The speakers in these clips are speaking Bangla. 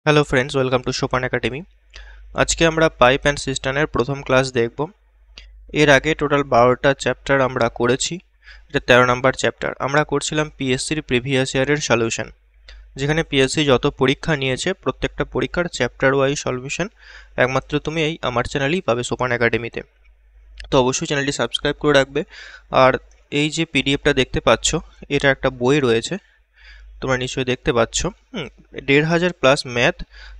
হ্যালো ফ্রেন্ডস, ওয়েলকাম টু সোপান একাডেমি। আজকে আমরা পাইপ অ্যান্ড সিস্টেমের প্রথম ক্লাস দেখব। এর আগে টোটাল 12টা চ্যাপ্টার আমরা করেছি। এটা 13 নম্বর চ্যাপ্টার। আমরা করছিলাম পিএসসির প্রিভিয়াস ইয়ারের সলিউশন, যেখানে পিএসসি যত পরীক্ষা নিয়েছে প্রত্যেকটা পরীক্ষার চ্যাপ্টার ওয়াইজ সলিউশন একমাত্র তুমি এই আমার চ্যানেলেই পাবে, সোপান একাডেমিতে। তো অবশ্যই চ্যানেলটি সাবস্ক্রাইব করে রাখবে। আর এই যে পিডিএফটা দেখতে পাচ্ছ, এটা একটা বই রয়েছে, তোমরা নিশ্চয়ই দেখতে পাচ্ছ। 1500 প্লাস ম্যাথ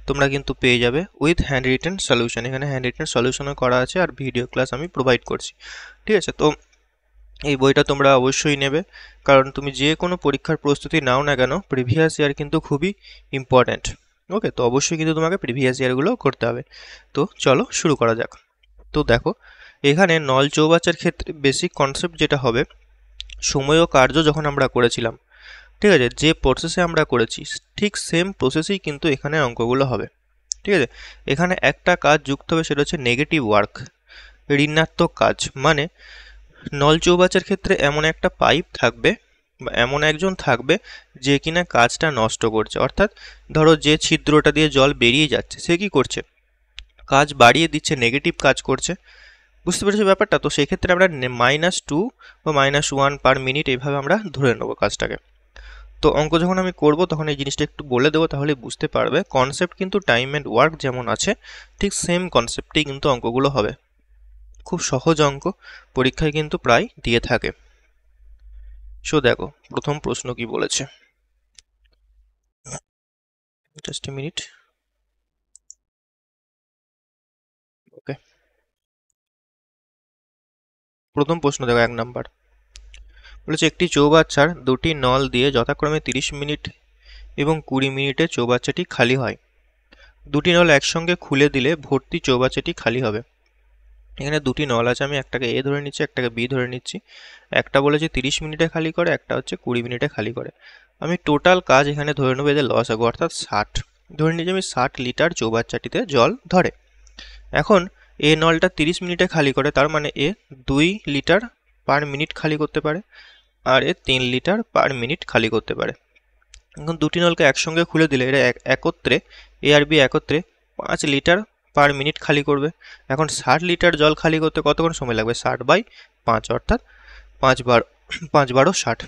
তোমরা কিন্তু পেয়ে যাবে উইথ হ্যান্ড রিটেন সলিউশন। এখানে হ্যান্ড রিটেন সলিউশনও করা আছে আর ভিডিও ক্লাস আমি প্রোভাইড করছি। ঠিক আছে, তো এই বইটা তোমরা অবশ্যই নেবে, কারণ তুমি যে কোনো পরীক্ষার প্রস্তুতি নাও না কেন প্রিভিয়াস ইয়ার কিন্তু খুবই ইম্পর্ট্যান্ট। ওকে, তো অবশ্যই কিন্তু তোমাকে প্রিভিয়াস ইয়ারগুলো করতে হবে। তো চলো শুরু করা যাক। তো দেখো, এখানে নল চৌবাচ্চার ক্ষেত্রে বেসিক কনসেপ্ট যেটা হবে, সময় ও কার্য যখন আমরা করেছিলাম, ঠিক আছে, যে প্রসেসে আমরা করেছি ঠিক সেম প্রসেসেই কিন্তু এখানে অঙ্কগুলো হবে। ঠিক আছে, এখানে একটা কাজ যুক্ত হবে, সেটা হচ্ছে নেগেটিভ ওয়ার্ক, ঋণাত্মক কাজ। মানে নল চৌবাচ্চার ক্ষেত্রে এমন একটা পাইপ থাকবে বা এমন একজন থাকবে যে কিনা কাজটা নষ্ট করছে। অর্থাৎ ধরো যে ছিদ্রটা দিয়ে জল বেরিয়ে যাচ্ছে সে কি করছে, কাজ বাড়িয়ে দিচ্ছে, নেগেটিভ কাজ করছে। বুঝতে পেরেছো ব্যাপারটা? তো সেক্ষেত্রে আমরা -2 বা -1 পার মিনিট এইভাবে আমরা ধরে নেবো কাজটাকে। তো অঙ্ক যখন আমি করব তখন এই জিনিসটা একটু বলে দেবো, তাহলে বুঝতে পারবে। কনসেপ্ট কিন্তু টাইম অ্যান্ড ওয়ার্ক যেমন আছে ঠিক সেম কনসেপ্টেই কিন্তু অঙ্কগুলো হবে। খুব সহজ অঙ্ক, পরীক্ষায় কিন্তু প্রায় দিয়ে থাকে। সো দেখো প্রথম প্রশ্ন কি বলেছে, জাস্ট এ মিনিট। ওকে, প্রথম প্রশ্ন দেখো, 1 নাম্বার বলেছে একটি চৌবাচ্চার দুটি নল দিয়ে যথাক্রমে 30 মিনিট এবং 20 মিনিটে চৌবাচ্চাটি খালি হয়। দুটি নল একসঙ্গে খুলে দিলে ভর্তি চৌবাচ্চাটি খালি হবে। এখানে দুটি নল আছে, আমি একটাকে এ ধরে নিচ্ছি, একটাকে বি ধরে নিচ্ছি। একটা বলেছে 30 মিনিটে খালি করে, একটা হচ্ছে 20 মিনিটে খালি করে। আমি টোটাল কাজ এখানে ধরে নেবো এদের লস হবে, অর্থাৎ 60 ধরে নিচ্ছি আমি। 60 লিটার চৌবাচ্চাটিতে জল ধরে। এখন এ নলটা 30 মিনিটে খালি করে, তার মানে এ 2 লিটার পার মিনিট খালি করতে পারে, আর এ 3 লিটার পার মিনিট খালি করতে পারে। এখন দুটি নলকে একসঙ্গে খুলে দিলে এরা একত্রে, এ আর বি একত্রে 5 লিটার পার মিনিট খালি করবে। এখন 60 লিটার জল খালি করতে কতক্ষণ সময় লাগবে? 60/5, অর্থাৎ 5 × 5 = 60।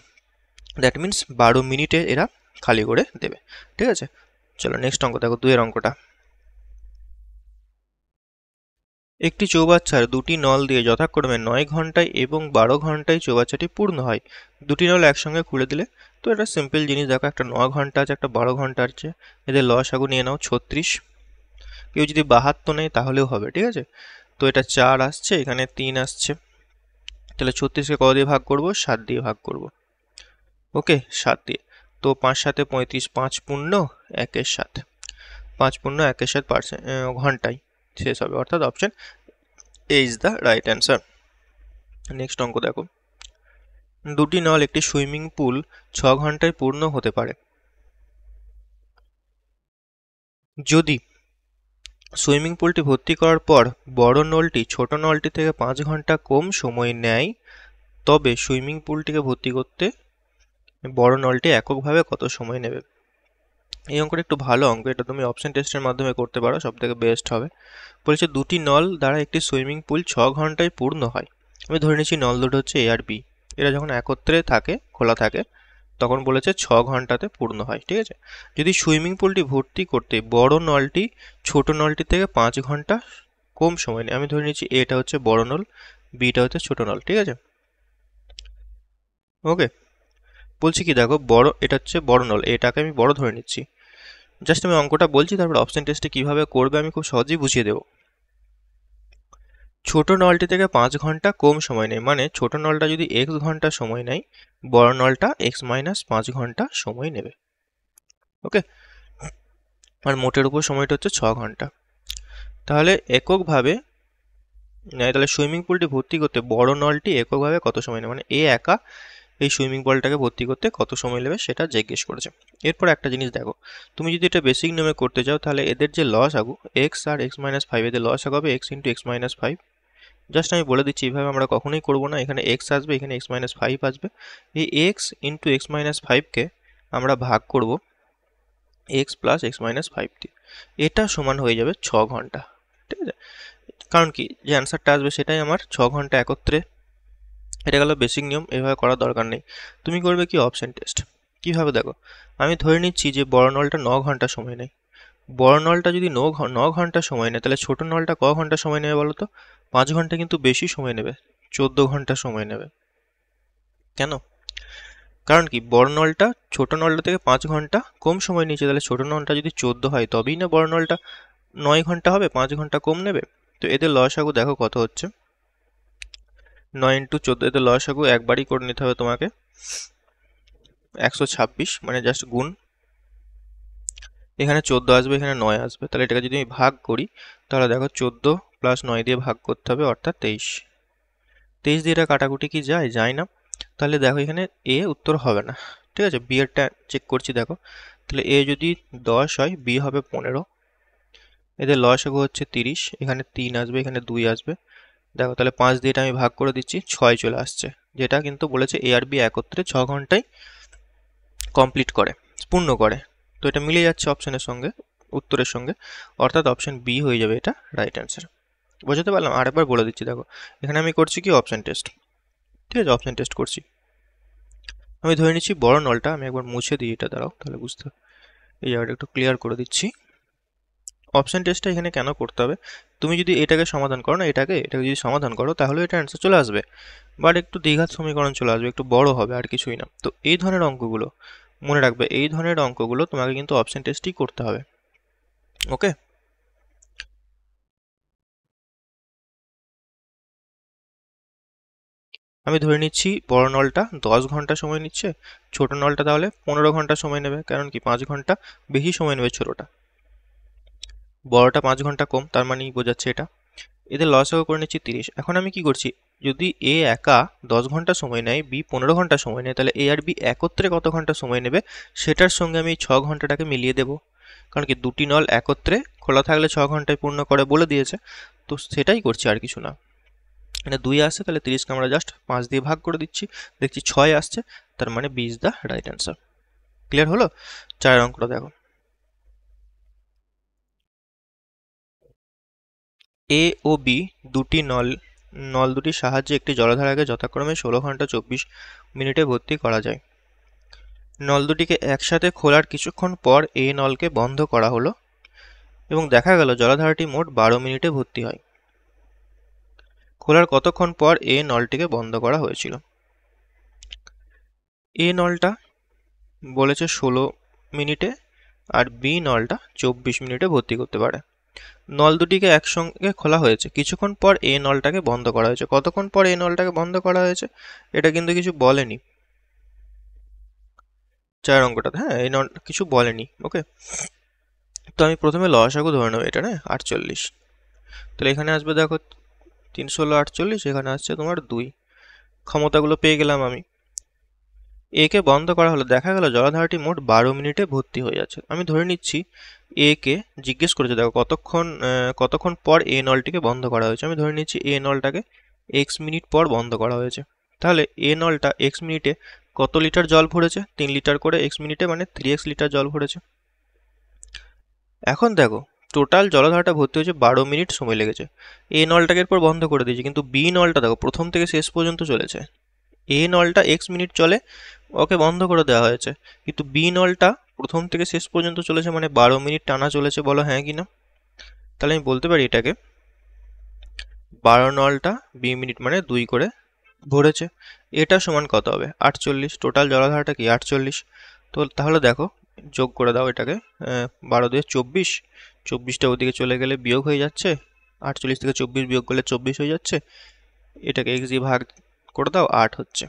দ্যাট মিন্স 12 মিনিটে এরা খালি করে দেবে। ঠিক আছে, চলো নেক্সট অঙ্ক দেখো, 2 এর অঙ্কটা। একটি চৌবাচ্চার দুটি নল দিয়ে যথাক্রমে 9 ঘন্টায় এবং 12 ঘন্টায় চৌবাচ্চাটি পূর্ণ হয়। দুটি নল একসঙ্গে খুলে দিলে, তো এটা সিম্পল জিনিস। দেখো, একটা 9 ঘন্টা আছে, একটা 12 ঘন্টা আছে, এদের লসাগু নিয়ে নাও 36। কেউ যদি 72 নেয় তাহলেও হবে। ঠিক আছে, তো এটা 4 আসছে, এখানে 3 আসছে, তাহলে 36কে কত দিয়ে ভাগ করব? 7 দিয়ে ভাগ করব। ওকে, 7 দিয়ে। তো 5 × 7 = 35, 5 পূর্ণ 1 এর 7, 5 পূর্ণ 1 এর 7 ঘন্টায় শেষ হবে, অর্থাৎ option A is the right answer. Next অঙ্ক দেখো, দুটি নল একটি সুইমিং পুল 6 ঘন্টায় পূর্ণ হতে পারে। যদি সুইমিং পুলটি ভর্তি করার পর বড় নলটি ছোট নলটি থেকে 5 ঘন্টা কম সময় নেয়, তবে সুইমিং পুলটিকে ভর্তি করতে বড় নলটি এককভাবে কত সময় নেবে? এই অঙ্কটা একটু ভালো অঙ্ক, এটা তুমি অপশন টেস্টের মাধ্যমে করতে পারো, সব থেকে বেস্ট হবে। বলেছে দুটি নল দ্বারা একটি সুইমিং পুল 6 ঘন্টায় পূর্ণ হয়। আমি ধরে নিচ্ছি নল দুটো হচ্ছে এ আর বি, এরা যখন একত্রে থাকে, খোলা থাকে, তখন বলেছে 6 ঘন্টাতে পূর্ণ হয়। ঠিক আছে, যদি সুইমিং পুলটি ভর্তি করতে বড় নলটি ছোট নলটি থেকে 5 ঘন্টা কম সময় নেয়, আমি ধরে নিচ্ছি এটা হচ্ছে বড় নল, বিটা হচ্ছে ছোট নল। ঠিক আছে, ওকে, বলছি কি দেখো, এটা হচ্ছে বড় নল, এটাকে আমি বড় ধরে নিচ্ছি। জাস্ট আমি অঙ্কটা বলছি, তারপর অপশন টেস্টে কিভাবে করবে আমি খুব সহজেই বুঝিয়ে দেবো। ছোট নলটি থেকে 5 ঘন্টা কম সময় নেয়, মানে ছোট নলটা যদি x ঘন্টা সময় নেয়, বড় নলটা x-5 ঘন্টা সময় নেবে। ওকে, আর মোটের উপর সময়টা হচ্ছে 6 ঘন্টা। তাহলে এককভাবে তাহলে সুইমিং পুলটি ভর্তি করতে বড় নলটি এককভাবে কত সময় নেবে, মানে এ একা এই সুইমিং পুলটাকে ভর্তি করতে কত সময় নেবে সেটা জিজ্ঞেস করেছে। এরপর একটা জিনিস দেখো, তুমি যদি এটা বেসিক নিয়মে করতে চাও, তাহলে এদের যে লস আগু x আর x-5, এদের লস আগু হবে x × x-5। জাস্ট আমি বলে দিচ্ছি, এইভাবে আমরা কখনোই করবো না। এখানে x আসবে, এখানে x-5 আসবে। এই x × x-5কে আমরা ভাগ করব এক্স প্লাস এক্স মাইনাস 5 দিয়ে, এটা সমান হয়ে যাবে 6 ঘন্টা। ঠিক আছে, কারণ কি যে অ্যান্সারটা আসবে সেটাই আমার 6 ঘন্টা একত্রে। এটা গেল বেসিক নিয়ম, এভাবে করার দরকার নেই। তুমি করবে কি অপশন টেস্ট। কিভাবে দেখো, আমি ধরে নিচ্ছি যে বড় নলটা 9 ঘন্টা সময় নেয়। বড় নলটা যদি 9 ঘন্টা সময় নেয়, তাহলে ছোট নলটা ক ঘন্টা সময় নেবে বলো তো? 5 ঘন্টা কিন্তু বেশি সময় নেবে, 14 ঘন্টা সময় নেবে। কেন? কারণ কি বড় নলটা ছোট নলটা থেকে 5 ঘন্টা কম সময় নিয়েছে, তাহলে ছোট নলটা যদি 14 হয় তবেই না বড় নলটা 9 ঘন্টা হবে, 5 ঘন্টা কম নেবে। তো এদের লসাগু দেখো কত হচ্ছে, 9 ইন্টু 14, এদের লসাগু একবারই করে নিতে হবে তোমাকে, 126, মানে জাস্ট গুণ। এখানে 14 আসবে, এখানে 9 আসবে, তাহলে এটাকে যদি আমি ভাগ করি, তাহলে দেখো 14 প্লাস 9 দিয়ে ভাগ করতে হবে, অর্থাৎ 23। 23 দিয়ে এটা কাটাকুটি কি যায় না। তাহলে দেখো এখানে এ উত্তর হবে না। ঠিক আছে, বি এরটা চেক করছি, দেখো তাহলে এ যদি 10 হয়, বি হবে 15। এদের লসাগু হচ্ছে 30, এখানে 3 আসবে, এখানে 2 আসবে। দেখো তাহলে 5 দিয়ে এটা আমি ভাগ করে দিচ্ছি, 6 চলে আসছে। যেটা কিন্তু বলেছে এ আর বি একত্রে 6 ঘন্টায় কমপ্লিট করে, পূর্ণ করে। তো এটা মিলে যাচ্ছে অপশনের সঙ্গে, উত্তরের সঙ্গে, অর্থাৎ অপশন বি হয়ে যাবে এটা রাইট অ্যান্সার। বোঝাতে পারলাম? আরেকবার বলে দিচ্ছি, দেখো এখানে আমি করছি কি অপশন টেস্ট। ঠিক আছে, অপশন টেস্ট করছি। আমি ধরে নিচ্ছি বড় নলটা, আমি একবার মুছে দিই এটা, দাঁড়াও তাহলে বুঝতে, এই জায়গাটা একটু ক্লিয়ার করে দিচ্ছি। অপশন টেস্টটা এখানে কেন করতে হবে, তুমি যদি এটাকে সমাধান করো না, এটাকে যদি সমাধান করো, তাহলে এটা অ্যান্সার চলে আসবে, বাট একটু দ্বিঘাত সমীকরণ চলে আসবে, একটু বড় হবে, আর কিছুই না। তো এই ধরনের অঙ্কগুলো মনে রাখবে, এই ধরনের অঙ্কগুলো তোমাকে কিন্তু অপশন টেস্টই করতে হবে। ওকে, আমি ধরে নিচ্ছি বড় নলটা 10 ঘন্টা সময় নিচ্ছে, ছোট নলটা তাহলে 15 ঘন্টা সময় নেবে, কারণ কি 5 ঘন্টা বেশি সময় নেবে ছোটটা, বড়টা 5 ঘন্টা কম, তার মানেই বোঝাচ্ছে এটা। এদের লসাগু করে নিচ্ছি 30। এখন আমি কি করছি, যদি এ একা 10 ঘন্টা সময় নেয়, বি 15 ঘন্টা সময় নেয়, তাহলে এ আর বি একত্রে কত ঘন্টা সময় নেবে সেটার সঙ্গে আমি 6 ঘন্টাটাকে মিলিয়ে দেবো। কারণ কি দুটি নল একত্রে খোলা থাকলে 6 ঘন্টায় পূর্ণ করে বলে দিয়েছে, তো সেটাই করছি, আর কিছু না। মানে 2 আসছে, তাহলে 30কে আমরা জাস্ট 5 দিয়ে ভাগ করে দিচ্ছি, দেখছি 6 আসছে, তার মানে B is the right answer. Clear হলো? 4 অঙ্কটা দেখো, এ ও বি দুটি নল দুটির সাহায্যে একটি জলাধারকে যথাক্রমে 16 ঘন্টা 24 মিনিটে ভর্তি করা যায়। নল দুটিকে একসাথে খোলার কিছুক্ষণ পর এ নলকে বন্ধ করা হলো এবং দেখা গেল জলাধারটি মোট 12 মিনিটে ভর্তি হয়। খোলার কতক্ষণ পর এ নলটিকে বন্ধ করা হয়েছিল? এ নলটা বলেছে 16 মিনিটে, আর বি নলটা 24 মিনিটে ভর্তি করতে পারে। নল দুটিকে একসঙ্গে খোলা হয়েছে, কিছুক্ষণ পর এ নলটাকে বন্ধ করা হয়েছে। কতক্ষণ পর এ নলটাকে বন্ধ করা হয়েছে এটা কিন্তু কিছু বলেনি 4 অঙ্কটাতে, হ্যাঁ এই নল কিছু বলেনি। ওকে, তো আমি প্রথমে লসাগু ধরে নেবো এটা, না 48। তাহলে এখানে আসবে দেখো 316 এখানে আসছে তোমার 2, ক্ষমতাগুলো পেয়ে গেলাম আমি। এ কে বন্ধ করা হলো, দেখা গেল জলাধারটি মোট 12 মিনিটে ভর্তি হয়ে যাচ্ছে। আমি ধরে নিচ্ছি এ কে জিজ্ঞেস করেছে, দেখো কতক্ষণ পর এ নলটিকে বন্ধ করা হয়েছে। আমি ধরে নিচ্ছি এ নলটাকে এক্স মিনিট পর বন্ধ করা হয়েছে, তাহলে এ নলটা এক্স মিনিটে কত লিটার জল ভরেছে? 3 লিটার করে এক্স মিনিটে, মানে 3x লিটার জল ভরেছে। এখন দেখো টোটাল জলধারাটা ভর্তি হয়েছে, 12 মিনিট সময় লেগেছে। এ নলটাকে এরপর বন্ধ করে দিয়েছে, কিন্তু বি নলটা দেখো প্রথম থেকে শেষ পর্যন্ত চলেছে। এ নলটা এক্স মিনিট চলে, ওকে বন্ধ করে দেওয়া হয়েছে, কিন্তু বি নলটা প্রথম থেকে শেষ পর্যন্ত চলেছে, মানে 12 মিনিট টানা চলেছে। বলো হ্যাঁ কি না? তাহলে আমি বলতে পারি এটাকে 12 নলটা 20 মিনিট মানে 2 করে ভরেছে। এটা সমান কত হবে? 48। টোটাল জলাধারটা কি 48। তো তাহলে দেখো যোগ করে দাও এটাকে, 12 দিয়ে 24, 24টা ওদিকে চলে গেলে বিয়োগ হয়ে যাচ্ছে, 48 থেকে 24 বিয়োগ করলে 24 হয়ে যাচ্ছে। এটাকে x দিয়ে ভাগ করে দাও, 8 হচ্ছে।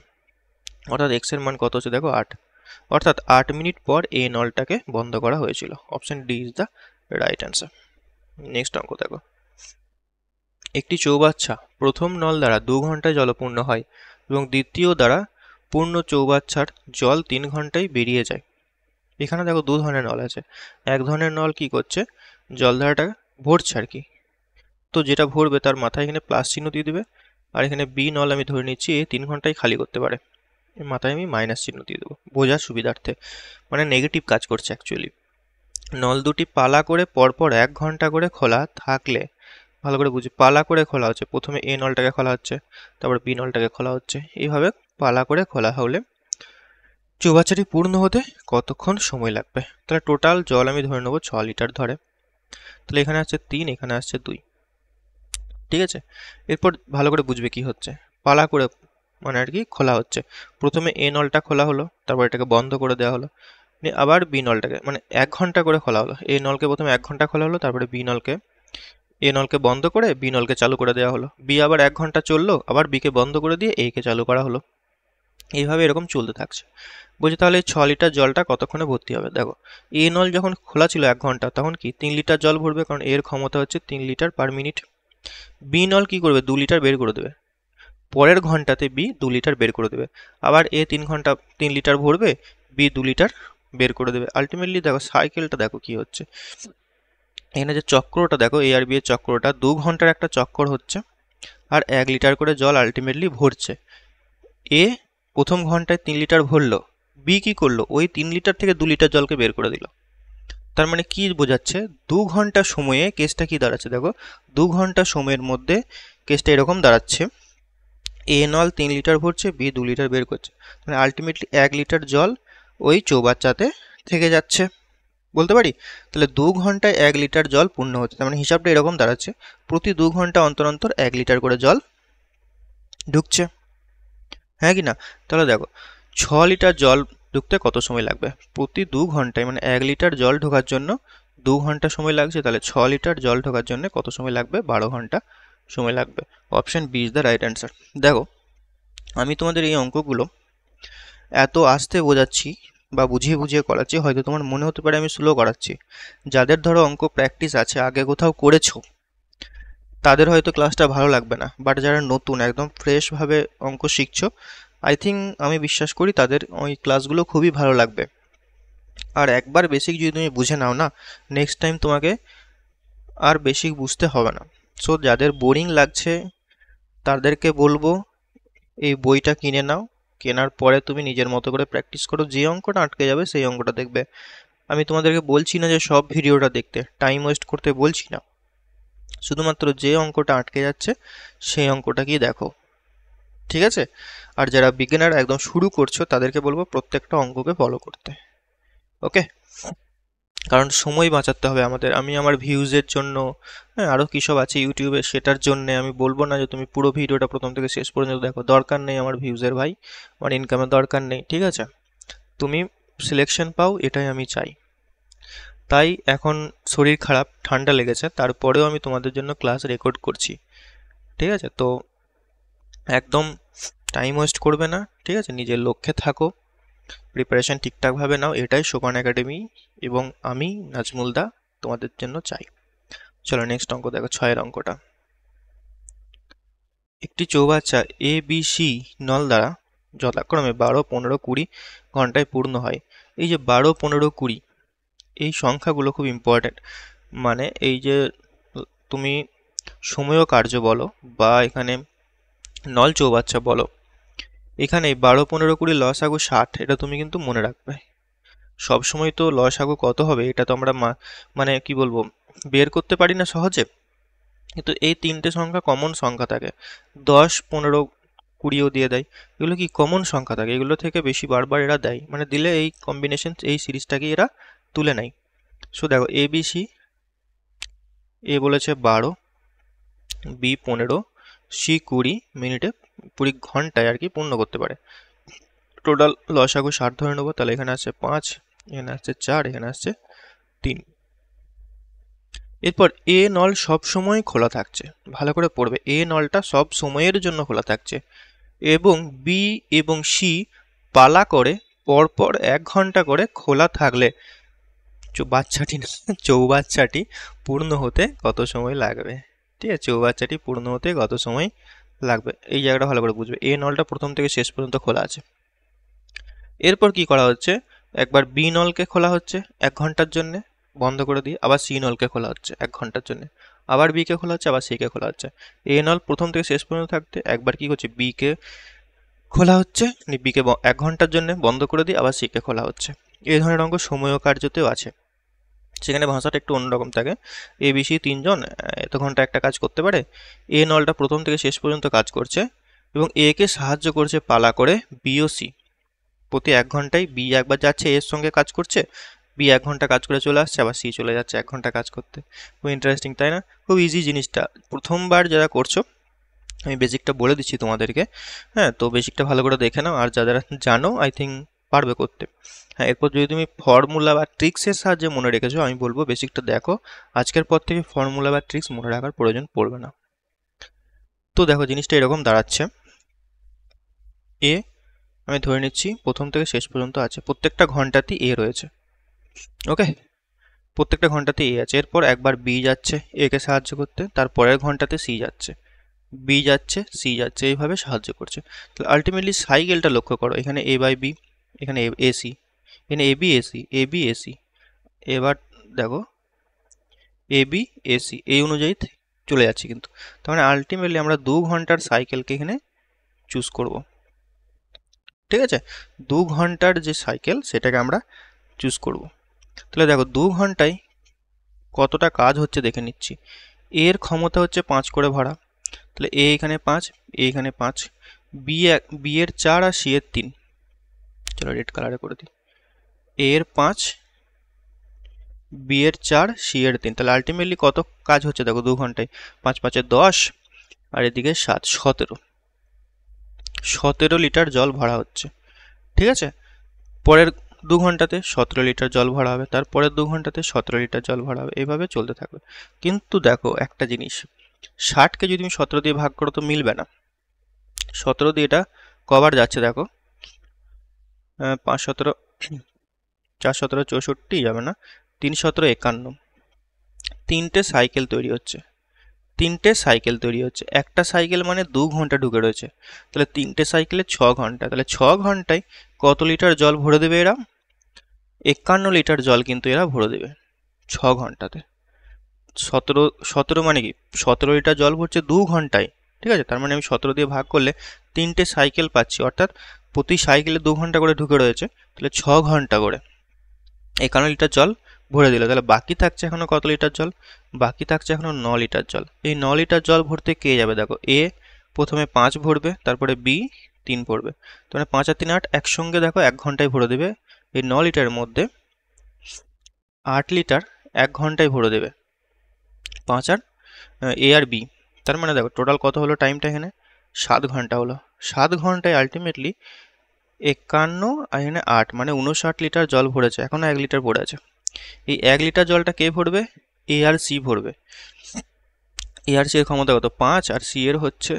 অর্থাৎ x এর মান কত হচ্ছে দেখো 8, অর্থাৎ 8 মিনিট পর এই নলটাকে বন্ধ করা হয়েছিল। Option D is the right answer. Next অঙ্ক দেখো, একটি চৌবাচ্চা প্রথম নল দ্বারা 2 ঘন্টায় জলপূর্ণ হয় এবং দ্বিতীয় দ্বারা পূর্ণ চৌবাচ্চার জল 3 ঘন্টায় বেরিয়ে যায়। এখানে দেখো 2 ধরনের নল আছে। এক ধরনের নল কি করছে, জলধারাটা ভরছে আর কি, তো যেটা ভরবে তার মাথায় এখানে প্লাস চিহ্ন দিয়ে দেবে, আর এখানে বি নল আমি ধরে নিচ্ছি 3 ঘন্টায় খালি করতে পারে, মাথায় আমি মাইনাস চিহ্ন দিয়ে দেবো বোঝার সুবিধার্থে, মানে নেগেটিভ কাজ করছে অ্যাকচুয়ালি। নল দুটি পালা করে পরপর 1 ঘন্টা করে খোলা থাকলে, ভালো করে বুঝি, পালা করে খোলা হচ্ছে, প্রথমে এ নলটাকে খোলা হচ্ছে, তারপর বি নলটাকে খোলা হচ্ছে, এইভাবে পালা করে খোলা হলে চৌবাচ্চাটি পূর্ণ হতে কতক্ষণ সময় লাগবে। তাহলে টোটাল জল আমি ধরে নেবো 6 লিটার ধরে। তাহলে এখানে আসছে 3, এখানে আসছে 2, ঠিক আছে। এরপর ভালো করে বুঝবে কি হচ্ছে, পালা করে মানে আর কি খোলা হচ্ছে। প্রথমে এ নলটা খোলা হলো, তারপর এটাকে বন্ধ করে দেওয়া হলো, নিয়ে আবার বি নলটাকে মানে 1 ঘন্টা করে খোলা হলো। এ নলকে প্রথমে 1 ঘন্টা খোলা হলো, তারপরে এ নলকে বন্ধ করে বি নলকে চালু করে দেওয়া হলো। বি আবার 1 ঘন্টা চললো, আবার বিকে বন্ধ করে দিয়ে এ কে চালু করা হলো। এইভাবে এরকম চলতে থাকছে। বলছি তাহলে 6 লিটার জলটা কতক্ষণে ভর্তি হবে। দেখো, এ নল যখন খোলা ছিল 1 ঘন্টা, তখন কি 3 লিটার জল ভরবে, কারণ এর ক্ষমতা হচ্ছে 3 লিটার পার মিনিট। বি নল কি করবে, 2 লিটার বের করে দেবে, পরের ঘন্টাতে বি 2 লিটার বের করে দেবে। আবার এ 3 লিটার ভরবে, বি 2 লিটার বের করে দেবে। আলটিমেটলি দেখো সাইকেলটা দেখো কি হচ্ছে, এখানে যে চক্রটা দেখো, এ আর বি এর চক্রটা 2 ঘন্টার একটা চক্কর হচ্ছে, আর 1 লিটার করে জল আলটিমেটলি ভরছে। এ প্রথম ঘন্টায় 3 লিটার ভরলো, বি কি করলো, ওই 3 লিটার থেকে 2 লিটার জলকে বের করে দিল। তার মানে কি বোঝাচ্ছে, 2 ঘন্টা সময়ে কেসটা কি দাঁড়াচ্ছে, দেখো 2 ঘন্টা সময়ের মধ্যে কেসটা এরকম দাঁড়াচ্ছে, এ নল 3 লিটার ভরছে, বি 2 লিটার বের করছে, মানে আলটিমেটলি 1 লিটার জল ওই চৌবাচ্চাতে থেকে যাচ্ছে, বলতে পারি। তাহলে 2 ঘন্টায় 1 লিটার জল পূর্ণ হচ্ছে, তার মানে হিসাবটা এরকম দাঁড়াচ্ছে, প্রতি 2 ঘন্টা অন্তর অন্তর 1 লিটার করে জল ঢুকছে, হ্যাঁ কি না। তাহলে দেখো 6 লিটার জল ঢুকতে কত সময় লাগবে, প্রতি 2 ঘন্টায় মানে 1 লিটার জল ঢোকার জন্য 2 ঘন্টা সময় লাগছে, তাহলে 6 লিটার জল ঢোকার জন্য কত সময় লাগবে, 12 ঘন্টা সময় লাগবে। Option B is the right answer. দেখো আমি তোমাদের এই অঙ্কগুলো এত আস্তে বোঝাচ্ছি বা বুঝিয়ে বুঝিয়ে করাচ্ছি, হয়তো তোমার মনে হতে পারে আমি স্লো করাচ্ছি। যাদের ধরো অঙ্ক প্র্যাকটিস আছে, আগে কোথাও করেছো, তাদের হয়তো ক্লাসটা ভালো লাগবে না, বাট যারা নতুন একদম ফ্রেশভাবে অঙ্ক শিখছো, আই থিঙ্ক আমি বিশ্বাস করি তাদের ওই ক্লাসগুলো খুবই ভালো লাগবে। আর একবার বেসিক যদি তুমি বুঝে নাও না, নেক্সট টাইম তোমাকে আর বেসিক বুঝতে হবে না। সো যাদের বোরিং লাগছে তাদেরকে বলবো এই বইটা কিনে নাও, কেনার পরে তুমি নিজের মতো করে প্র্যাকটিস করো, যে অঙ্কটা আটকে যাবে সেই অঙ্কটা দেখবে। আমি তোমাদেরকে বলছি না যে সব ভিডিওটা দেখতে, টাইম ওয়েস্ট করতে বলছি না, শুধুমাত্র যে অঙ্কটা আটকে যাচ্ছে সেই অঙ্কটাকেই দেখো, ঠিক আছে। আর যারা বিগিনার একদম শুরু করছো তাদেরকে বলবো প্রত্যেকটা অঙ্ককে ফলো করতে, ওকে। কারণ সময় বাঁচাতে হবে আমাদের। আমি আমার ভিউজের জন্য, হ্যাঁ আরও কী সব আছে ইউটিউবে, সেটার জন্যে আমি বলবো না যে তুমি পুরো ভিডিওটা প্রথম থেকে শেষ পর্যন্ত দেখো, দরকার নেই আমার ভিউজের ভাই, আমার ইনকামের দরকার নেই, ঠিক আছে। তুমি সিলেকশন পাও, এটাই আমি চাই। তাই এখন শরীর খারাপ, ঠান্ডা লেগেছে, তারপরেও আমি তোমাদের জন্য ক্লাস রেকর্ড করছি, ঠিক আছে। তো একদম টাইম ওয়েস্ট করবে না, ঠিক আছে, নিজের লক্ষ্যে থাকো, প্রিপারেশন ঠিকঠাকভাবে নাও, এটাই সোপান একাডেমি এবং আমি নাজমুল দা তোমাদের জন্য চাই। চলো নেক্সট অঙ্ক দেখো, 6 অঙ্কটা। একটি চৌবাচ্চা এ বি সি নল দ্বারা যথাক্রমে 12, 15, 20 ঘন্টায় পূর্ণ হয়। এই যে 12, 15, 20 এই সংখ্যাগুলো খুব ইম্পর্টেন্ট। মানে এই যে তুমি সময় কার্য বলো বা এখানে নল চৌবাচ্চা বলো, এখানে 12, 15, 20 লসাগু 60, এটা তুমি কিন্তু মনে রাখবে। সবসময় তো লসাগু কত হবে এটা তো আমরা মানে কি বলবো বের করতে পারি না সহজে, কিন্তু এই তিনটে সংখ্যা কমন সংখ্যা থাকে, 10, 15, 20ও দিয়ে দেয়, এগুলো কি কমন সংখ্যা থাকে, এগুলো থেকে বেশি বারবার এরা দেয়, মানে দিলে এই কম্বিনেশন এই সিরিজটাকে এরা তুলে নেয়। সো দেখো এ বি সি, এ বলেছে 12, বি 15, সি 20 মিনিটে 20 ঘন্টায় আর কি পূর্ণ করতে পারে। টোটাল লসাগু 60 ধরে নেবো, তাহলে এখানে আসছে 5, এখানে আসছে 4, এখানে আসছে 3। এরপর এ নল সব সময় খোলা থাকছে, ভালো করে পড়বে, এ নলটা সব সময়ের জন্য খোলা থাকছে, এবং বি এবং সি পালা করে পরপর 1 ঘন্টা করে খোলা থাকলে চৌবাচ্চাটি পূর্ণ হতে কত সময় লাগবে, ঠিক আছে। চৌবাচ্চাটি পূর্ণ হতে কত সময় লাগবে, এই জায়গাটা ভালো করে বুঝবে। এ নলটা প্রথম থেকে শেষ পর্যন্ত খোলা আছে। এরপর কি করা হচ্ছে, একবার বি নলকে খোলা হচ্ছে 1 ঘন্টার জন্য, বন্ধ করে দিয়ে আবার সি নলকে খোলা হচ্ছে 1 ঘন্টার জন্য, আবার বি কে খোলা হচ্ছে, আবার সি কে খোলা হচ্ছে। এ নল প্রথম থেকে শেষ পর্যন্ত থাকতে একবার কি করছে, বি কে খোলা হচ্ছে, বি কে 1 ঘন্টার জন্য বন্ধ করে দিয়ে আবার সি কে খোলা হচ্ছে। এই ধরনের অঙ্ক সময় ও কার্যতেও আছে। সেখানে ভাষাটা একটু অন্যরকম থাকে। ABC 3 জন এত ঘন্টা একটা কাজ করতে পারে। এ নলটা প্রথম থেকে শেষ পর্যন্ত কাজ করছে এবং এ কে সাহায্য করছে পালা করে বি ও সি। প্রতি 1 ঘন্টায় বি একবার যাচ্ছে এর সঙ্গে কাজ করছে, বি 1 ঘন্টা কাজ করে চলে আসছে, আবার সি চলে যাচ্ছে 1 ঘন্টা কাজ করতে। খুব ইন্টারেস্টিং তাই না? খুব ইজি জিনিসটা। প্রথমবার যারা করছো আমি বেসিকটা বলে দিচ্ছি তোমাদেরকে। হ্যাঁ, তো বেসিকটা ভালো করে দেখে নাও, আর যারা জানো আই থিঙ্ক পারবে করতে। হ্যাঁ, এরপর যদি তুমি ফর্মুলা বা ট্রিক্সের সাহায্যে মনে রেখেছো, আমি বলবো বেসিকটা দেখো। আজকের পর থেকে ফর্মুলা বা ট্রিক্স মনে রাখার প্রয়োজন পড়বে না। তো দেখো জিনিসটা এরকম দাঁড়াচ্ছে। এ আমি ধরে নিচ্ছি প্রথম থেকে শেষ পর্যন্ত আছে, প্রত্যেকটা ঘন্টাতেই এ রয়েছে। ওকে, প্রত্যেকটা ঘন্টাতে এ আছে। এরপর একবার বি যাচ্ছে এ কে সাহায্য করতে, তারপরের ঘন্টাতে সি যাচ্ছে, বি যাচ্ছে সি যাচ্ছে, এইভাবে সাহায্য করছে। তাহলে আলটিমেটলি সাইকেলটা লক্ষ্য করো, এখানে এ বাই বি, এখানে এসি, এখানে এবি এসি, এবি এসি। এবার দেখো এবি এসি এই অনুযায়ী চলে যাচ্ছে কিন্তু। তার মানে আলটিমেটলি আমরা 2 ঘন্টার সাইকেলকে এখানে চুজ করব। ঠিক আছে, 2 ঘন্টার যে সাইকেল সেটাকে আমরা চুজ করব। তাহলে দেখো 2 ঘন্টায় কতটা কাজ হচ্ছে দেখে নিচ্ছি। এর ক্ষমতা হচ্ছে 5 করে ভরা, তাহলে এ এখানে 5, এ এখানে 5, বি এর 4 আর সি এর 3। চলো রেড কালারে করে দিই। এ এর 5, বি এর 4, সি এর 3। তাহলে আলটিমেটলি কত কাজ হচ্ছে দেখো 2 ঘন্টায়। 5 5 10 আর এদিকে 7, 17 লিটার জল ভরা হচ্ছে। ঠিক আছে, পরের 2 ঘন্টাতে 17 লিটার জল ভরা হবে, তারপরের 2 ঘন্টাতে 17 লিটার জল ভরা হবে, এইভাবে চলতে থাকবে। কিন্তু দেখো একটা জিনিস, 60কে যদি তুমি 17 দিয়ে ভাগ করো তো মিলবে না। 17 দিয়ে এটা কবার যাচ্ছে দেখো, 5 17, 4 17 64 যাবে না, 3 17 51। তিনটে সাইকেল তৈরি হচ্ছে, একটা সাইকেল মানে 2 ঘন্টা ঢুকে রয়েছে, তাহলে তিনটে সাইকেলে 6 ঘন্টা, তাহলে 6 ঘন্টায় কত লিটার জল ভরে দেবে এরা? 51 লিটার জল কিন্তু এরা ভরে দেবে 6 ঘন্টাতে। 17 মানে কি, 17 লিটার জল ভরছে 2 ঘন্টায়। ঠিক আছে, তার মানে আমি 17 দিয়ে ভাগ করলে তিনটে সাইকেল পাচ্ছি, অর্থাৎ প্রতি সাইকেলে 2 ঘন্টা করে ঢুকে রয়েছে, তাহলে 6 ঘন্টা করে 51 লিটার জল ভরে দিল। তাহলে বাকি থাকছে এখনো কত লিটার জল? বাকি থাকছে এখনো 9 লিটার জল। এই 9 লিটার জল ভরতে কে যাবে দেখো, এ প্রথমে 5 ভরবে, তারপরে বি 3 ভরবে, তাহলে 5 আর 3 8, একসঙ্গে দেখো 1 ঘন্টায় ভরে দেবে। এই 9 লিটারের মধ্যে 8 লিটার 1 ঘন্টায় ভরে দেবে, 5 আর এ আর বি। তার মানে দেখো টোটাল কত হলো টাইমটা এখানে, 7 ঘন্টা হলো। 7 ঘন্টায় আলটিমেটলি 51 আর এখানে 8 মানে 59 লিটার জল ভরেছে, এখনো 1 লিটার পড়ে আছে। এই 1 লিটার জলটা কে ভরবে? এ আর সি ভরবে। এ আর সি এর ক্ষমতা কত? 5, আর সি এর হচ্ছে,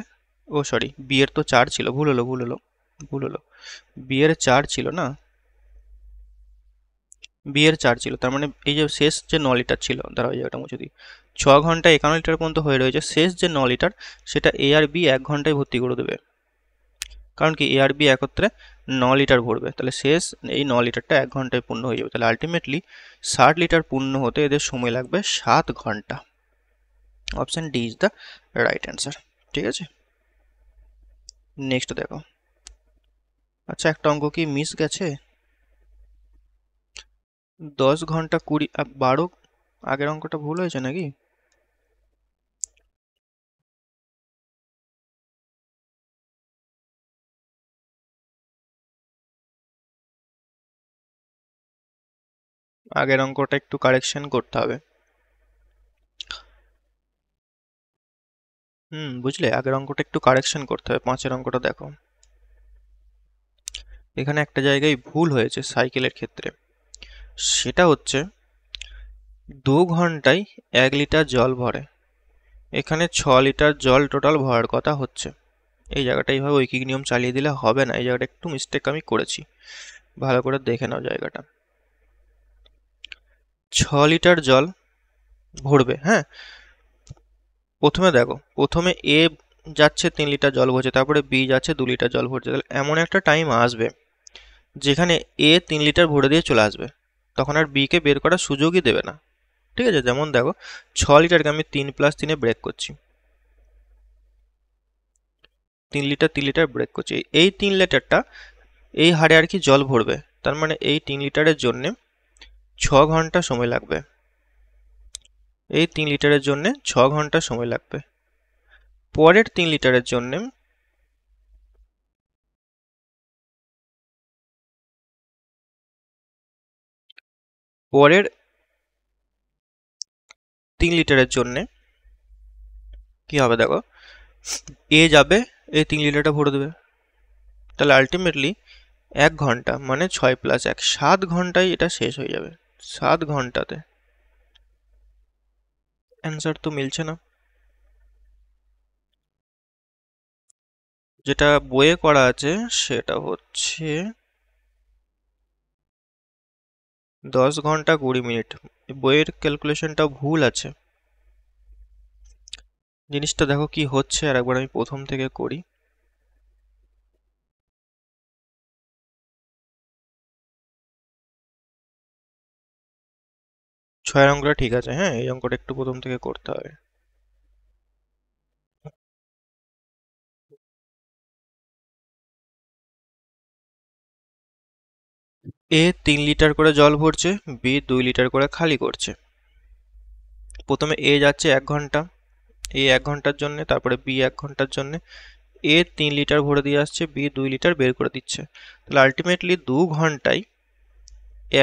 ও সরি বি এর তো 4 ছিল, ভুল হলো, বি এর 4 ছিল না, বি এর 4 ছিল। তার মানে এই যে শেষ যে 9 লিটার ছিল, দাঁড়াও এই জায়গাটা মুছে দিই। 6 ঘন্টায় 51 লিটার পর্যন্ত হয়ে রয়েছে, শেষ যে 9 লিটার সেটা এ আর বি 1 ঘন্টায় ভর্তি করে দেবে। কারণ কি, এ আর বি একত্রে 9 লিটার ভরবে, তাহলে শেষ এই 9 লিটারটা 1 ঘন্টায় পূর্ণ হয়ে যাবে। তাহলে আলটিমেটলি 60 লিটার পূর্ণ হতে এদের সময় লাগবে 7 ঘন্টা। Option D is the right answer. ঠিক আছে, নেক্সট দেখো। আচ্ছা, একটা অঙ্ক কি মিস গেছে? 10 ঘন্টা 20 12, আগের অঙ্কটা ভুল হয়েছে নাকি? আগের অঙ্কটা একটু কারেকশন করতে হবে। বুঝলে, আগের অঙ্কটা একটু কারেকশন করতে হবে। 5-এর অঙ্কটা দেখো, এখানে একটা জায়গায় ভুল হয়েছে সাইকেলের ক্ষেত্রে। সেটা হচ্ছে 2 ঘন্টায় 1 লিটার জল ভরে, এখানে 6 লিটার জল টোটাল ভরার কথা হচ্ছে। এই জায়গাটা এইভাবে ঐকিক নিয়ম চালিয়ে দিলে হবে না, এই জায়গাটা একটু মিস্টেক আমি করেছি, ভালো করে দেখে নাও জায়গাটা। 6 লিটার জল ভরবে, হ্যাঁ। প্রথমে দেখো, প্রথমে এ যাচ্ছে 3 লিটার জল ভরছে, তারপরে বি যাচ্ছে 2 লিটার জল ভরছে। তাহলে এমন একটা টাইম আসবে যেখানে এ 3 লিটার ভরে দিয়ে চলে আসবে, তখন আর বি কে বের করার সুযোগই দেবে না। ঠিক আছে, যেমন দেখো 6 লিটারকে আমি 3 + 3 ব্রেক করছি, 3 লিটার ব্রেক করছি। এই 3 লিটারটা এই হারে আর কি জল ভরবে, তার মানে এই 3 লিটারের জন্য 6 ঘন্টা সময় লাগবে। এই 3 লিটারের জন্য 6 ঘন্টা সময় লাগবে। পরের 3 লিটারের জন্য পরের 3 লিটারের জন্য কি হবে দেখো, এ যাবে, এই 3 লিটারটা ভরে দেবে। তাহলে আলটিমেটলি 1 ঘন্টা মানে 6 + 1 7 ঘন্টায় এটা শেষ হয়ে যাবে। 7 ঘন্টাতে। অ্যান্সার তো মিলছে না। যেটা বইয়ে করা আছে সেটা হচ্ছে 10 ঘন্টা 20 মিনিট। বইয়ের ক্যালকুলেশনটা ভুল আছে। জিনিসটা দেখো কি হচ্ছে, আর একবার আমি প্রথম থেকে করি। ছয়ের অঙ্কটা ঠিক আছে, হ্যাঁ এই অঙ্কটা একটু প্রথম থেকে করতে হবে। এ 3 লিটার করে জল ভরছে, বি 2 লিটার করে খালি করছে। প্রথমে এ যাচ্ছে 1 ঘন্টা, এ 1 ঘন্টার জন্য, তারপরে বি 1 ঘন্টার জন্য। এ 3 লিটার ভরে দিয়ে আসছে, বি 2 লিটার বের করে দিচ্ছে। তাহলে আলটিমেটলি 2 ঘন্টায়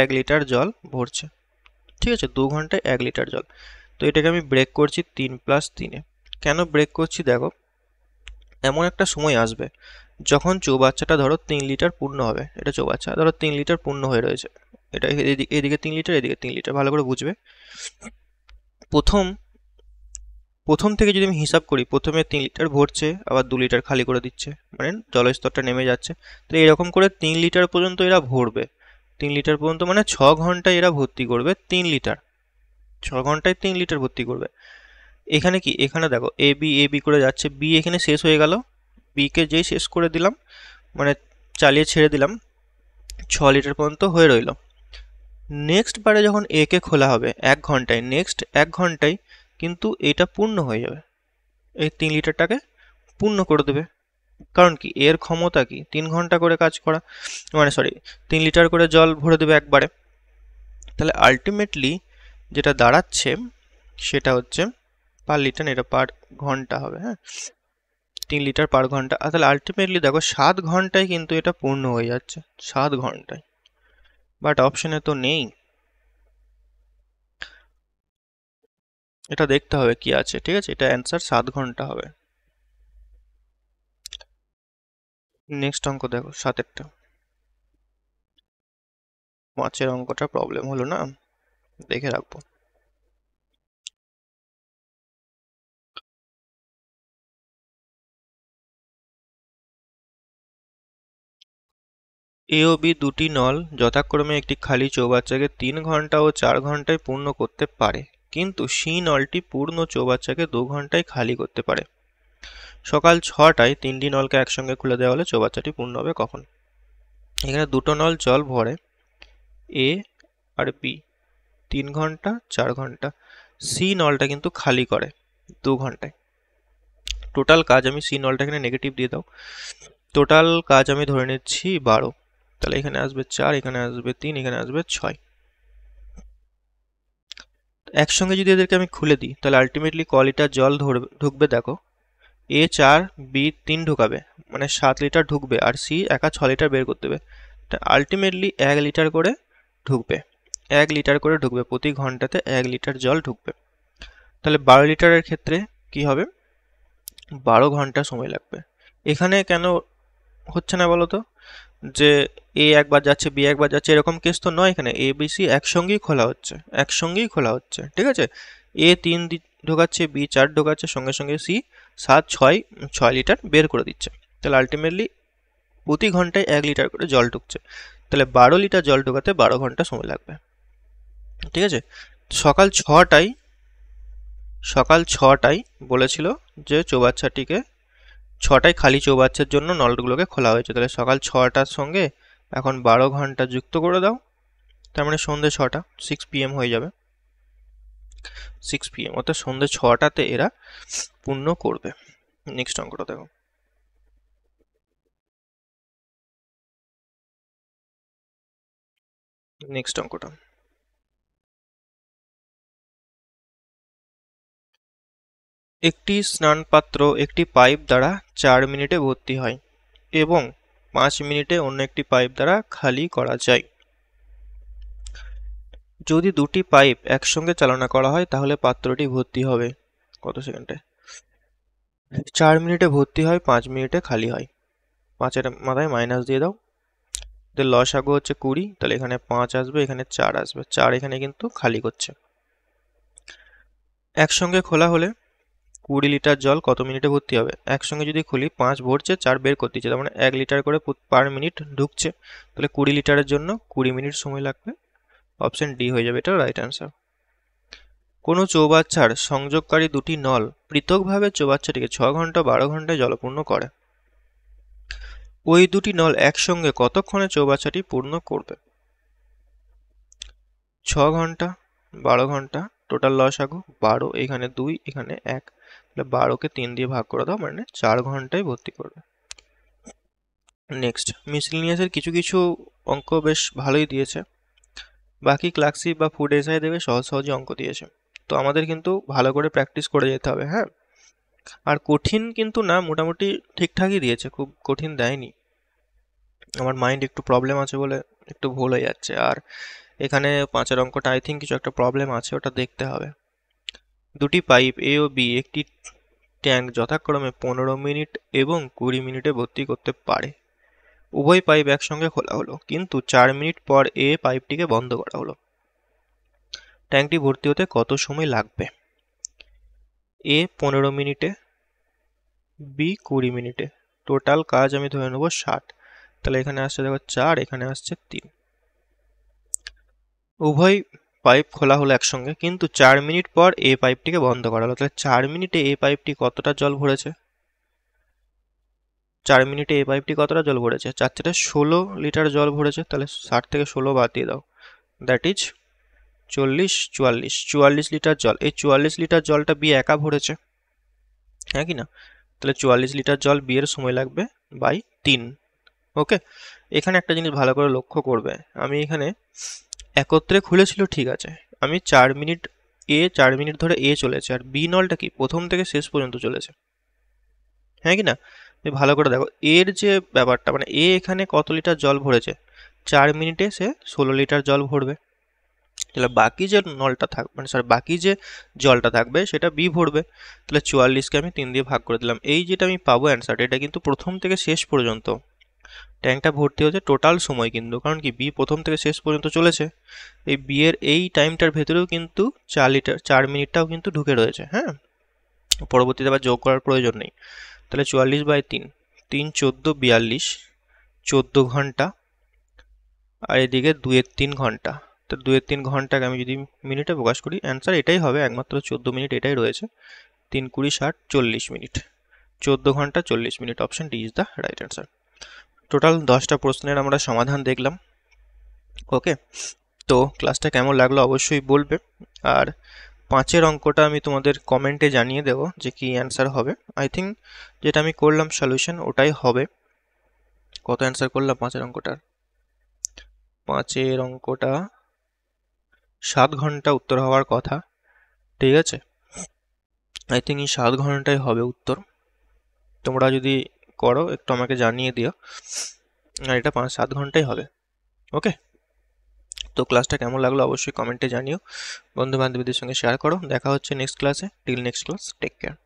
1 লিটার জল ভরছে। ঠিক আছে, 2 ঘন্টায় 1 লিটার জল। তো এটাকে আমি ব্রেক করছি 3 + 3-এ। কেন ব্রেক করছি দেখো, এমন একটা সময় আসবে যখন চৌবাচ্চাটা ধরো 3 লিটার পূর্ণ হবে। এটা চৌবাচ্চা ধরো 3 লিটার পূর্ণ হয়ে রয়েছে। এটা এদিকে 3 লিটার, এদিকে 3 লিটার, ভালো করে বুঝবে। প্রথম প্রথম থেকে যদি আমি হিসাব করি, প্রথমে 3 লিটার ভরছে, আবার 2 লিটার খালি করে দিচ্ছে, মানে জলস্তরটা নেমে যাচ্ছে। তো এরকম করে 3 লিটার পর্যন্ত এরা ভরবে। 3 লিটার পর্যন্ত মানে 6 ঘন্টায় এরা ভর্তি করবে 3 লিটার। 6 ঘন্টায় 3 লিটার ভর্তি করবে। এখানে কি, এখানে দেখো এ বি করে যাচ্ছে, বি এখানে শেষ হয়ে গেল। বি কে যেই শেষ করে দিলাম, মানে চালিয়ে ছেড়ে দিলাম, 6 লিটার পর্যন্ত হয়ে রইল। নেক্সট বারে যখন এ কে খোলা হবে 1 ঘন্টায়, নেক্সট 1 ঘন্টায় কিন্তু এটা পূর্ণ হয়ে যাবে। এই 3 লিটারটাকে পূর্ণ করে দেবে। কারণ কি, এর ক্ষমতা কি 3 ঘন্টা করে কাজ করা, মানে সরি 3 লিটার করে জল ভরে দেবে একবারে। তাহলে আলটিমেটলি যেটা দাঁড়াচ্ছে সেটা হচ্ছে পার লিটার, এটা পার ঘন্টা হবে, হ্যাঁ 3 লিটার পার ঘন্টা। তাহলে আলটিমেটলি দেখো 7 ঘন্টায় কিন্তু এটা পূর্ণ হয়ে যাচ্ছে, 7 ঘন্টায়। বাট অপশনে তো নেই, এটা দেখতে হবে কি আছে। ঠিক আছে, এটা অ্যান্সার 7 ঘন্টা হবে। নেক্সট অঙ্ক দেখো 7-এরটা। মাছের অঙ্কটা প্রবলেম হলো না, দেখে রাখবো। এ ও বি দুটি নল যথাক্রমে একটি খালি চৌবাচ্চাকে 3 ঘন্টা ও 4 ঘন্টায় পূর্ণ করতে পারে, কিন্তু সি নলটি পূর্ণ চৌবাচ্চাকে 2 ঘন্টায় খালি করতে পারে। সকাল 6টায় 3টি নলকে একসঙ্গে খুলে দেওয়া হলে চৌবাচ্চাটি পূর্ণ হবে কখন? এখানে দুটো নল জল ভরে, এ আর বি, 3 ঘন্টা 4 ঘন্টা। সি নলটা কিন্তু খালি করে 2 ঘন্টায়। টোটাল কাজ, আমি সি নলটা এখানে নেগেটিভ দিয়ে দাও, টোটাল কাজ আমি ধরে নিচ্ছি 12। তাহলে এখানে আসবে 4, এখানে আসবে 3, এখানে আসবে 6। একসঙ্গে যদি এদেরকে আমি খুলে দিই তাহলে আলটিমেটলি ক লিটার জল ঢুকবে দেখো, এ 4 বি 3 ঢুকাবে, মানে 7 লিটার ঢুকবে, আর সি একা 6 লিটার বের করতে হবে। তা আলটিমেটলি 1 লিটার করে ঢুকবে, 1 লিটার করে ঢুকবে, প্রতি ঘন্টাতে 1 লিটার জল ঢুকবে। তাহলে 12 লিটারের ক্ষেত্রে কি হবে, 12 ঘন্টা সময় লাগবে। এখানে কেন হচ্ছে না বলো তো, যে এ একবার যাচ্ছে বি একবার যাচ্ছে এরকম কেস তো নয়, এখানে এ বি সি একসঙ্গেই খোলা হচ্ছে, একসঙ্গেই খোলা হচ্ছে। ঠিক আছে, এ 3 ঢোকাচ্ছে, বি 4 ঢোকাচ্ছে, সঙ্গে সঙ্গে সি 7 6 6 লিটার বের করে দিচ্ছে। তাহলে আলটিমেটলি প্রতি ঘন্টায় 1 লিটার করে জল ঢুকছে। তাহলে 12 লিটার জল ঢোকাতে 12 ঘন্টা সময় লাগবে। ঠিক আছে, সকাল 6টায় সকাল 6টায় বলেছিল যে চৌবাচ্চাটিকে, 6টায় খালি চৌবাচ্চার জন্য নলগুলোকে খোলা হয়েছে। তাহলে সকাল 6টার সঙ্গে এখন 12 ঘন্টা যুক্ত করে দাও, তার মানে সন্ধ্যে 6টা, 6 PM হয়ে যাবে। 6 PM অর্থাৎ সন্ধ্যে 6টাতে এরা পূর্ণ করবে। নেক্সট অঙ্কটা দেখো। নেক্সট অঙ্কটা একটি স্নান পাত্র একটি পাইপ দ্বারা 4 মিনিটে ভর্তি হয় এবং 5 মিনিটে অন্য একটি পাইপ দ্বারা খালি করা যায়। যদি দুটি পাইপ একসঙ্গে চালনা করা হয় তাহলে পাত্রটি ভর্তি হবে কত সেকেন্ডে? 4 মিনিটে ভর্তি হয়, 5 মিনিটে খালি হয়। 5-এর মাথায় মাইনাস দিয়ে দাও। লসাগু হচ্ছে 20, তাহলে এখানে 5 আসবে, এখানে 4 আসবে। 4 এখানে কিন্তু খালি করছে। একসঙ্গে খোলা হলে 20 লিটার জল কত মিনিটে ভর্তি হবে? একসঙ্গে যদি খুলি 5 ভরছে, 4 বের করতে দিচ্ছে, তার মানে 1 লিটার করে পার মিনিট ঢুকছে, তাহলে 20 লিটারের জন্য 20 মিনিট সময় লাগবে। অপশন ডি হয়ে যাবে এটা রাইট অ্যান্সার। কোনো চৌবাচ্চার সংযোগকারী দুটি নল পৃথকভাবে চৌবাচ্চাটিকে 6 ঘন্টা 12 ঘন্টায় জলপূর্ণ করে। ওই দুটি নল একসঙ্গে কতক্ষণে চৌবাচ্চাটি পূর্ণ করবে? 6 ঘন্টা 12 ঘন্টা, টোটাল লসাগু 12, এখানে 2, এখানে 1, তাহলে 12কে 3 দিয়ে ভাগ করে দাও, মানে 4 ঘন্টায় ভর্তি করবে। নেক্সট, মিসলিনিয়াসের কিছু কিছু অঙ্ক বেশ ভালোই দিয়েছে, বাকি ক্লাসিক বা ফুড এসআই দেবে সহজ সহজে অঙ্ক দিয়েছে, তো আমাদের কিন্তু ভালো করে প্র্যাকটিস করে যেতে হবে। হ্যাঁ, আর কঠিন কিন্তু না, মোটামুটি ঠিকঠাকই দিয়েছে, খুব কঠিন দেয়নি। আমার মাইন্ড একটু প্রবলেম আছে বলে একটু ভুল হয়ে যাচ্ছে। আর এখানে 5-এর অঙ্কটা আই থিঙ্ক কিছু একটা প্রবলেম আছে, ওটা দেখতে হবে। দুটি পাইপ এ ও বি একটি ট্যাঙ্ক যথাক্রমে 15 মিনিট এবং 20 মিনিটে ভর্তি করতে পারে। উভয় পাইপ একসঙ্গে খোলা হলো, কিন্তু 4 মিনিট পর এ পাইপটিকে বন্ধ করা হলো। ট্যাঙ্কটি ভর্তি হতে কত সময় লাগবে? এ 15 মিনিটে, বি 20 মিনিটে, টোটাল কাজ আমি ধরে নেবো 60, তাহলে এখানে আসছে দেখো 4, এখানে আসছে 3। উভয় পাইপ খোলা হলো একসঙ্গে, কিন্তু 4 মিনিট পর এ পাইপটিকে বন্ধ করা হলো, তাহলে 4 মিনিটে এ পাইপটি কতটা জল ভরেছে? 4 মিনিটে এই পাইপটি কতটা জল ভরেছে? 4 16 লিটার জল ভরেছে, তাহলে 60 থেকে 16 বাদ দিয়ে দাও, দ্যাট ইজ 40, 44 লিটার জল। এই 44 লিটার জলটা বি একা ভরেছে, হ্যাঁ কি না? তাহলে 44 লিটার জল বি এর সময় লাগবে বাই 3। ওকে, এখানে একটা জিনিস ভালো করে লক্ষ্য করবে, আমি এখানে একত্রে খুলেছিল ঠিক আছে, আমি 4 মিনিট এ 4 মিনিট ধরে এ চলেছে, আর বি নলটা কি প্রথম থেকে শেষ পর্যন্ত চলেছে, হ্যাঁ কি না? ভালো করে দেখো এর যে ব্যাপারটা, মানে এ এখানে কত লিটার জল ভরেছে? 4 মিনিটে সে 16 লিটার জল ভরবে, তাহলে বাকি যে নলটা থাকবে, মানে সরি বাকি যে জলটা থাকবে সেটা বি ভরবে, তাহলে 44কে আমি 3 দিয়ে ভাগ করে দিলাম। এই যেটা আমি পাবো অ্যান্সারটা, এটা কিন্তু প্রথম থেকে শেষ পর্যন্ত ট্যাঙ্কটা ভর্তি হচ্ছে টোটাল সময়, কিন্তু কারণ কি বি প্রথম থেকে শেষ পর্যন্ত চলেছে, এই বি এর এই টাইমটার ভেতরেও কিন্তু 4 মিনিটটাও কিন্তু ঢুকে রয়েছে। হ্যাঁ, পরবর্তীতে আবার যোগ করার প্রয়োজন নেই। তাহলে 44/3, 3 14 42, 14 ঘন্টা, আর এদিকে 2-3 ঘন্টা, তো 2-3 ঘন্টাকে আমি যদি মিনিটে প্রকাশ করি অ্যান্সার এটাই হবে, একমাত্র 14 মিনিট এটাই রয়েছে। 3 20 60 40 মিনিট, 14 ঘন্টা 40 minute, option D is the right answer. Total 10টা প্রশ্নের আমরা সমাধান দেখলাম। ওকে, তো ক্লাসটা কেমন লাগলো অবশ্যই বলবে, আর 5-এর অঙ্কটা আমি তোমাদের কমেন্টে জানিয়ে দেবো যে কি অ্যান্সার হবে। আই থিঙ্ক যেটা আমি করলাম সলিউশন ওটাই হবে। কত অ্যান্সার করলাম 5-এর অঙ্কটার? 5-এর অঙ্কটা 7 ঘন্টা উত্তর হওয়ার কথা, ঠিক আছে? আই থিঙ্ক এই 7 ঘন্টায় হবে উত্তর। তোমরা যদি করো একটু আমাকে জানিয়ে দিও, আর এটা 5-7 ঘন্টাই হবে। ওকে, তো ক্লাসটা কেমন লাগলো অবশ্যই কমেন্টে জানিও, বন্ধু বান্ধবীদের সঙ্গে শেয়ার করো। দেখা হচ্ছে নেক্সট ক্লাসে। Till next class, take care.